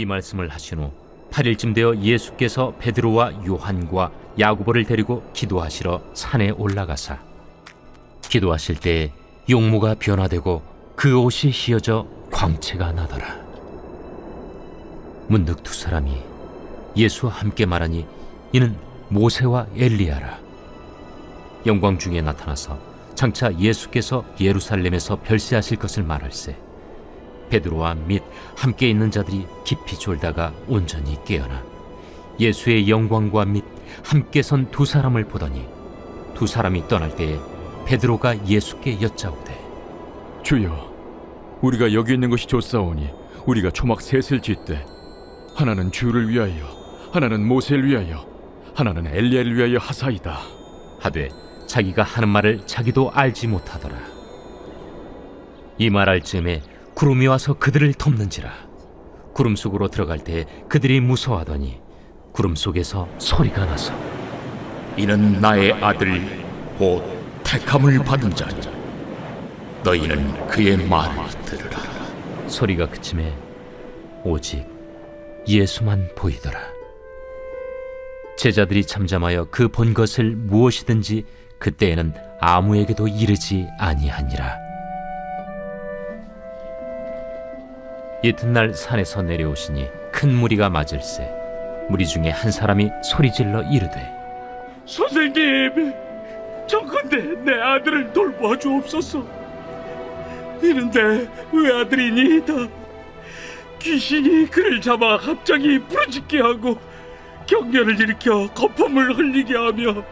이 말씀을 하신 후 8일쯤 되어 예수께서 베드로와 요한과 야고보를 데리고 기도하시러 산에 올라가사 기도하실 때에 용모가 변화되고 그 옷이 휘어져 광채가 나더라. 문득 두 사람이 예수와 함께 말하니 이는 모세와 엘리야라. 영광 중에 나타나서 장차 예수께서 예루살렘에서 별세하실 것을 말할세 베드로와 및 함께 있는 자들이 깊이 졸다가 온전히 깨어나 예수의 영광과 및 함께 선 두 사람을 보더니 두 사람이 떠날 때에 베드로가 예수께 여짜오되 주여, 우리가 여기 있는 것이 좋사오니 우리가 초막 셋을 짓되 하나는 주를 위하여, 하나는 모세를 위하여, 하나는 엘리야를 위하여 하사이다 하되 자기가 하는 말을 자기도 알지 못하더라. 이 말할 즈음에 구름이 와서 그들을 덮는지라. 구름 속으로 들어갈 때 그들이 무서워하더니 구름 속에서 소리가 나서 이는 나의 아들 곧 택함을 받은 자니 너희는 그의 말을 들으라. 소리가 그침에 오직 예수만 보이더라. 제자들이 잠잠하여 그 본 것을 무엇이든지 그때에는 아무에게도 이르지 아니하니라. 이튿날 산에서 내려오시니 큰 무리가 맞을세 무리 중에 한 사람이 소리질러 이르되 선생님, 정컨대 내 아들을 돌보아 주옵소서. 이는 내 외아들이니이다. 귀신이 그를 잡아 갑자기 부르짖게 하고 경련을 일으켜 거품을 흘리게 하며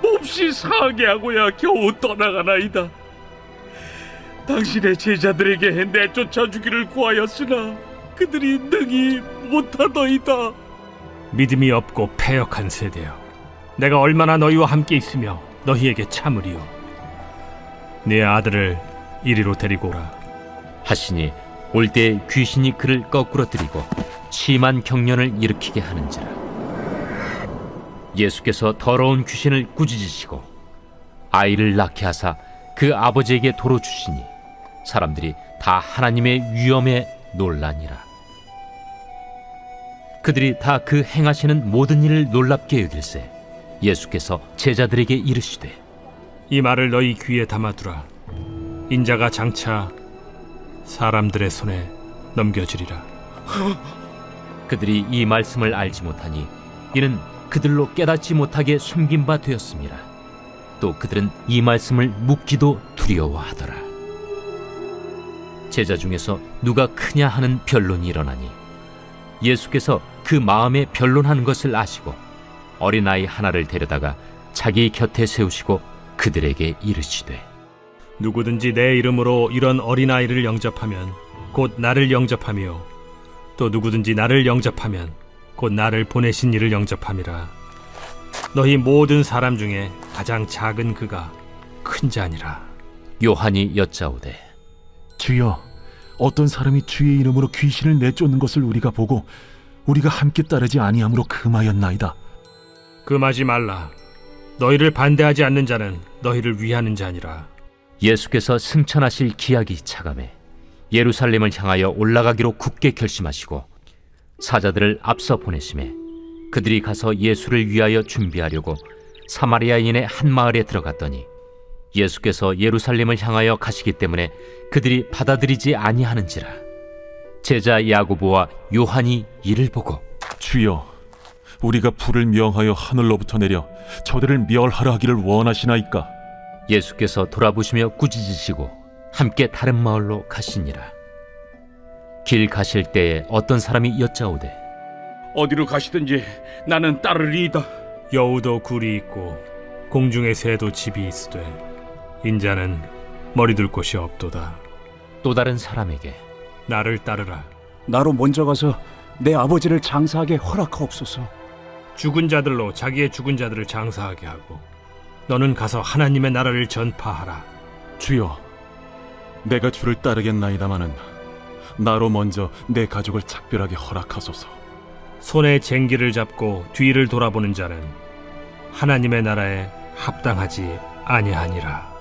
몹시 상하게 하고야 겨우 떠나가나이다. 당신의 제자들에게 내쫓아 주기를 구하였으나 그들이 능히 못하더이다. 믿음이 없고 패역한 세대여, 내가 얼마나 너희와 함께 있으며 너희에게 참으리요. 네 아들을 이리로 데리고 오라. 하시니 올 때 귀신이 그를 거꾸러뜨리고 심한 경련을 일으키게 하는지라. 예수께서 더러운 귀신을 꾸짖으시고 아이를 낳게 하사 그 아버지에게 도로 주시니 사람들이 다 하나님의 위엄에 놀라니라. 그들이 다 그 행하시는 모든 일을 놀랍게 여길세 예수께서 제자들에게 이르시되 이 말을 너희 귀에 담아두라. 인자가 장차 사람들의 손에 넘겨지리라. 그들이 이 말씀을 알지 못하니 이는 그들로 깨닫지 못하게 숨긴 바 되었습니다. 또 그들은 이 말씀을 묻기도 두려워하더라. 제자 중에서 누가 크냐 하는 변론이 일어나니 예수께서 그 마음에 변론하는 것을 아시고 어린아이 하나를 데려다가 자기 곁에 세우시고 그들에게 이르시되 누구든지 내 이름으로 이런 어린아이를 영접하면 곧 나를 영접하며 또 누구든지 나를 영접하면 곧 나를 보내신 이를 영접함이라. 너희 모든 사람 중에 가장 작은 그가 큰 자니라. 요한이 여짜오되 주여, 어떤 사람이 주의 이름으로 귀신을 내쫓는 것을 우리가 보고 우리가 함께 따르지 아니함으로 금하였나이다. 금하지 말라. 너희를 반대하지 않는 자는 너희를 위하는 자니라. 예수께서 승천하실 기약이 차감해 예루살렘을 향하여 올라가기로 굳게 결심하시고 사자들을 앞서 보내심에 그들이 가서 예수를 위하여 준비하려고 사마리아인의 한 마을에 들어갔더니 예수께서 예루살렘을 향하여 가시기 때문에 그들이 받아들이지 아니하는지라. 제자 야고보와 요한이 이를 보고 주여, 우리가 불을 명하여 하늘로부터 내려 저들을 멸하라 하기를 원하시나이까? 예수께서 돌아보시며 꾸짖으시고 함께 다른 마을로 가시니라. 길 가실 때에 어떤 사람이 여짜오되 어디로 가시든지 나는 따르리이다. 여우도 굴이 있고 공중의 새도 집이 있으되 인자는 머리 둘 곳이 없도다. 또 다른 사람에게 나를 따르라. 나로 먼저 가서 내 아버지를 장사하게 허락하옵소서. 죽은 자들로 자기의 죽은 자들을 장사하게 하고 너는 가서 하나님의 나라를 전파하라. 주여, 내가 주를 따르겠나이다마는 나로 먼저 내 가족을 작별하게 허락하소서. 손에 쟁기를 잡고 뒤를 돌아보는 자는 하나님의 나라에 합당하지 아니하니라.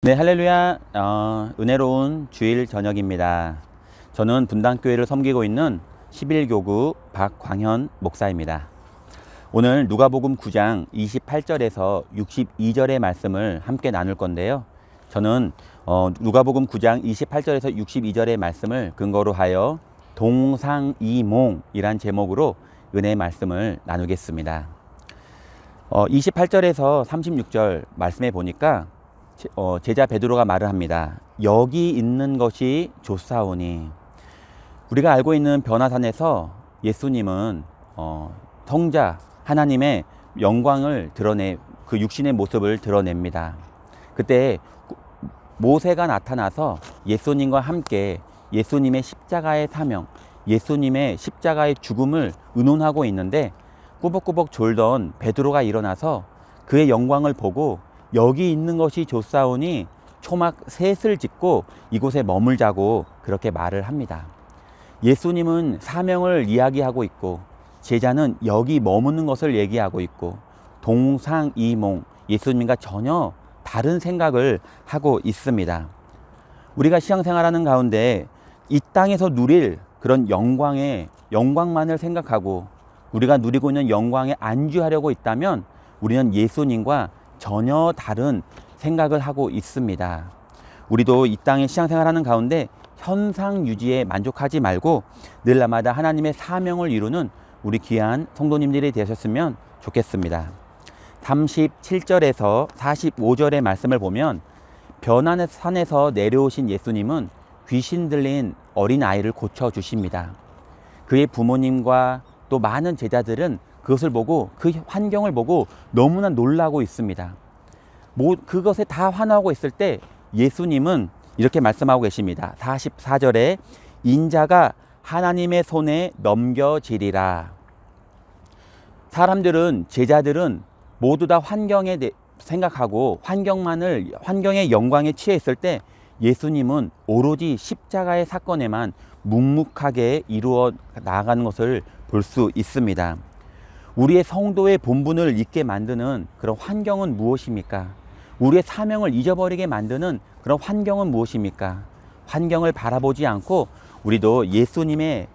네, 할렐루야. 은혜로운 주일 저녁입니다. 저는 분당교회를 섬기고 있는 11교구 박광현 목사입니다. 오늘 누가복음 9장 28절에서 62절의 말씀을 함께 나눌 건데요. 저는 누가복음 9장 28절에서 62절의 말씀을 근거로 하여 동상이몽이란 제목으로 은혜의 말씀을 나누겠습니다. 28절에서 36절 말씀에 보니까 제자 베드로가 말을 합니다. 여기 있는 것이 좋사오니. 우리가 알고 있는 변화산에서 예수님은 성자 하나님의 영광을 그 육신의 모습을 드러냅니다. 그때 모세가 나타나서 예수님과 함께 예수님의 십자가의 사명, 예수님의 십자가의 죽음을 의논하고 있는데 꾸벅꾸벅 졸던 베드로가 일어나서 그의 영광을 보고 여기 있는 것이 좋사오니 초막 셋을 짓고 이곳에 머물자고 그렇게 말을 합니다. 예수님은 사명을 이야기하고 있고 제자는 여기 머무는 것을 얘기하고 있고 동상이몽, 예수님과 전혀 다른 생각을 하고 있습니다. 우리가 신앙생활하는 가운데 이 땅에서 누릴 그런 영광만을 생각하고 우리가 누리고 있는 영광에 안주하려고 있다면 우리는 예수님과 전혀 다른 생각을 하고 있습니다. 우리도 이 땅에 신앙생활하는 가운데 현상 유지에 만족하지 말고 늘 날마다 하나님의 사명을 이루는 우리 귀한 성도님들이 되셨으면 좋겠습니다. 37절에서 45절의 말씀을 보면 변화의 산에서 내려오신 예수님은 귀신 들린 어린아이를 고쳐주십니다. 그의 부모님과 또 많은 제자들은 그것을 보고 그 환경을 보고 너무나 놀라고 있습니다. 그것에 다 환호하고 있을 때 예수님은 이렇게 말씀하고 계십니다. 44절에 인자가 하나님의 손에 넘겨지리라. 사람들은, 제자들은 모두 다 환경에 생각하고 환경의 영광에 취해 있을 때 예수님은 오로지 십자가의 사건에만 묵묵하게 이루어 나아가는 것을 볼 수 있습니다. 우리의 성도의 본분을 잊게 만드는 그런 환경은 무엇입니까? 우리의 사명을 잊어버리게 만드는 그런 환경은 무엇입니까? 환경을 바라보지 않고 우리도 예수님의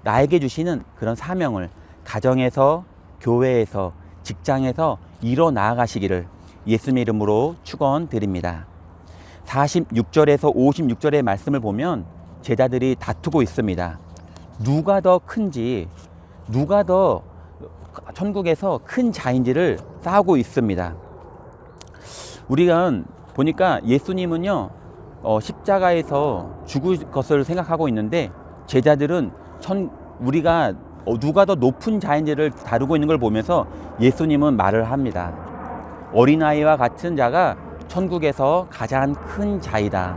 나에게 주시는 그런 사명을 가정에서, 교회에서, 직장에서 이뤄 나아가시기를 예수님의 이름으로 축원드립니다. 46절에서 56절의 말씀을 보면 제자들이 다투고 있습니다. 누가 더 큰지, 누가 더 천국에서 큰 자인지를 싸우고 있습니다. 우리가 보니까 예수님은요 십자가에서 죽을 것을 생각하고 있는데 제자들은 우리가 누가 더 높은 자인지를 다루고 있는 걸 보면서 예수님은 말을 합니다. 어린아이와 같은 자가 천국에서 가장 큰 자이다.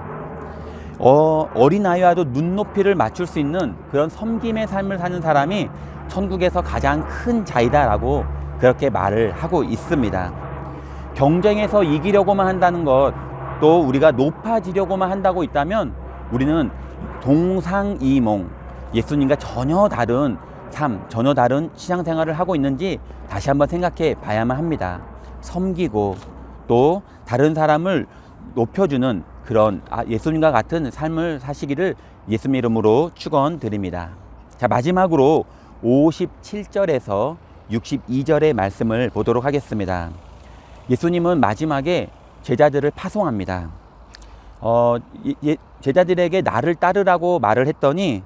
어린아이와도 눈높이를 맞출 수 있는 그런 섬김의 삶을 사는 사람이 천국에서 가장 큰 자이다 라고 그렇게 말을 하고 있습니다. 경쟁에서 이기려고만 한다는 것, 또 우리가 높아지려고만 한다고 있다면 우리는 동상이몽, 예수님과 전혀 다른 삶, 전혀 다른 신앙생활을 하고 있는지 다시 한번 생각해 봐야만 합니다. 섬기고 또 다른 사람을 높여주는 그런 예수님과 같은 삶을 사시기를 예수님 이름으로 축원드립니다. 자, 마지막으로 57절에서 62절의 말씀을 보도록 하겠습니다. 예수님은 마지막에 제자들을 파송합니다. 제자들에게 나를 따르라고 말을 했더니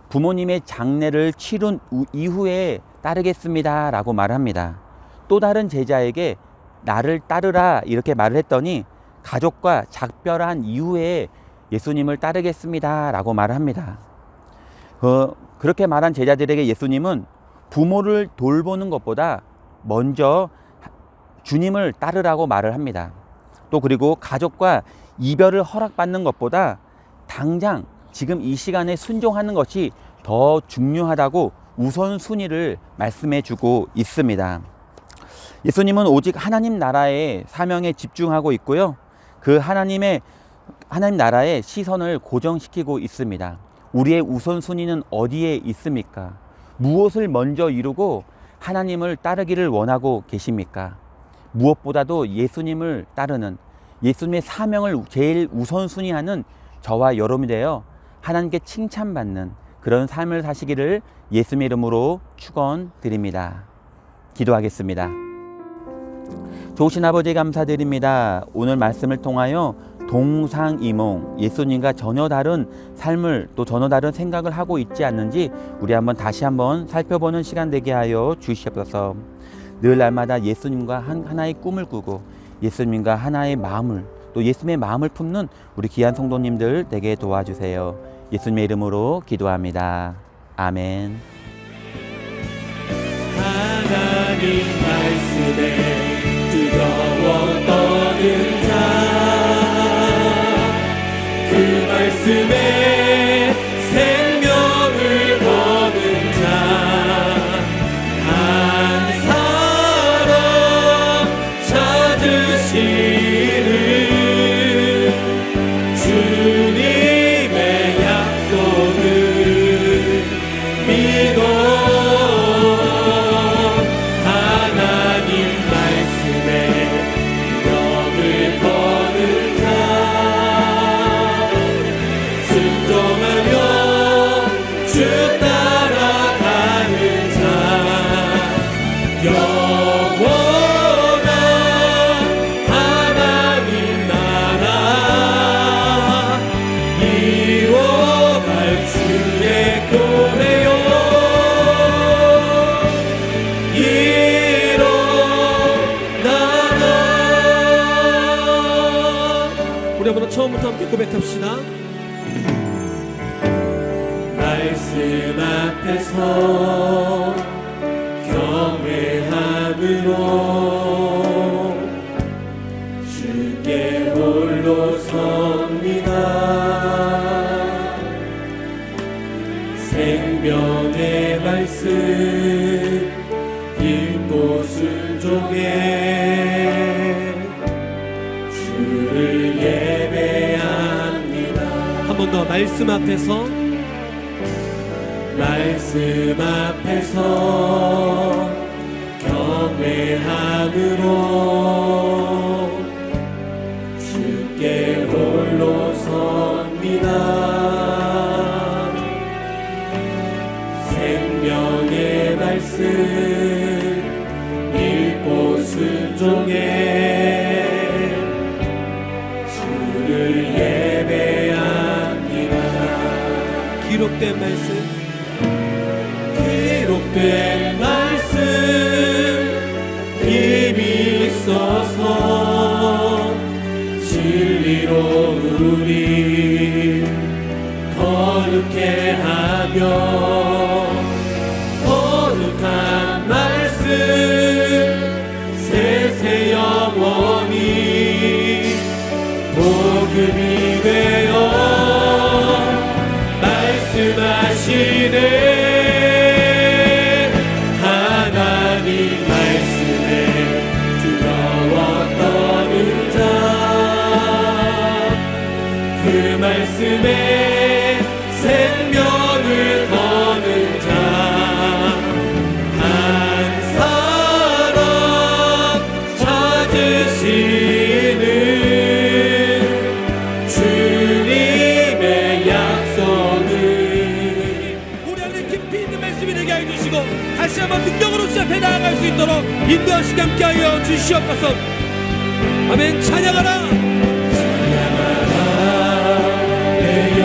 부모님의 장례를 치른 이후에 따르겠습니다 라고 말을 합니다. 또 다른 제자에게 나를 따르라 이렇게 말을 했더니 가족과 작별한 이후에 예수님을 따르겠습니다 라고 말을 합니다. 그렇게 말한 제자들에게 예수님은 부모를 돌보는 것보다 먼저 주님을 따르라고 말을 합니다. 또 그리고 가족과 이별을 허락받는 것보다 당장 지금 이 시간에 순종하는 것이 더 중요하다고 우선순위를 말씀해 주고 있습니다. 예수님은 오직 하나님 나라의 사명에 집중하고 있고요. 그 하나님 나라의 시선을 고정시키고 있습니다. 우리의 우선순위는 어디에 있습니까? 무엇을 먼저 이루고 하나님을 따르기를 원하고 계십니까? 무엇보다도 예수님을 따르는, 예수님의 사명을 제일 우선순위하는 저와 여러분이 되어 하나님께 칭찬받는 그런 삶을 사시기를 예수님의 이름으로 축원드립니다. 기도하겠습니다. 좋으신 아버지 감사드립니다. 오늘 말씀을 통하여 동상이몽, 예수님과 전혀 다른 삶을 또 전혀 다른 생각을 하고 있지 않는지 우리 한번 다시 한번 살펴보는 시간 되게 하여 주시옵소서. 늘 날마다 예수님과 하나의 꿈을 꾸고 예수님과 하나의 마음을 또 예수님의 마음을 품는 우리 귀한 성도님들 되게 도와주세요. 예수님의 이름으로 기도합니다. 아멘. 하나님 말씀에 뜨거워 떠는 자, 그 말씀에 생명을 거는 자, 한 사람 찾으시는 주님의 약속을 믿어 하나님 말씀에 명을 거는 자, 순종하며 주 따라가는 자, 영원한 하나님 나라 이뤄갈 주의 교회요 우리 한번 처음부터 함께 고백합시다. 말씀 앞에서 경외함으로 주께 홀로 섭니다. 생명의 말씀 읽고 순종해 주를 예배합니다. 한 번 더 말씀 앞에서 말씀 앞에서 경외함으로 주께 홀로 섭니다. 생명의 말씀 읽고 순종해 주를 예배합니다. 기록된 말씀, 기록된 말씀 힘이 있어서 진리로 우리 거룩해 하며 거룩한 말씀 세세 영원히 복음이 되어 말씀하시네. 하나님 말씀에 두려워 떠는 자, 그 말씀에 생명을 거는 자, 한 사람 찾으시는 주님의 약속을 우리 안에 깊이 있는 말씀이 되게 해주시고 다시 한번 능력으로 주 앞에 나아갈 수 있도록 인도하시게 함께하여 주시옵소서. 아멘. 찬양하라. 찬양하라 내 영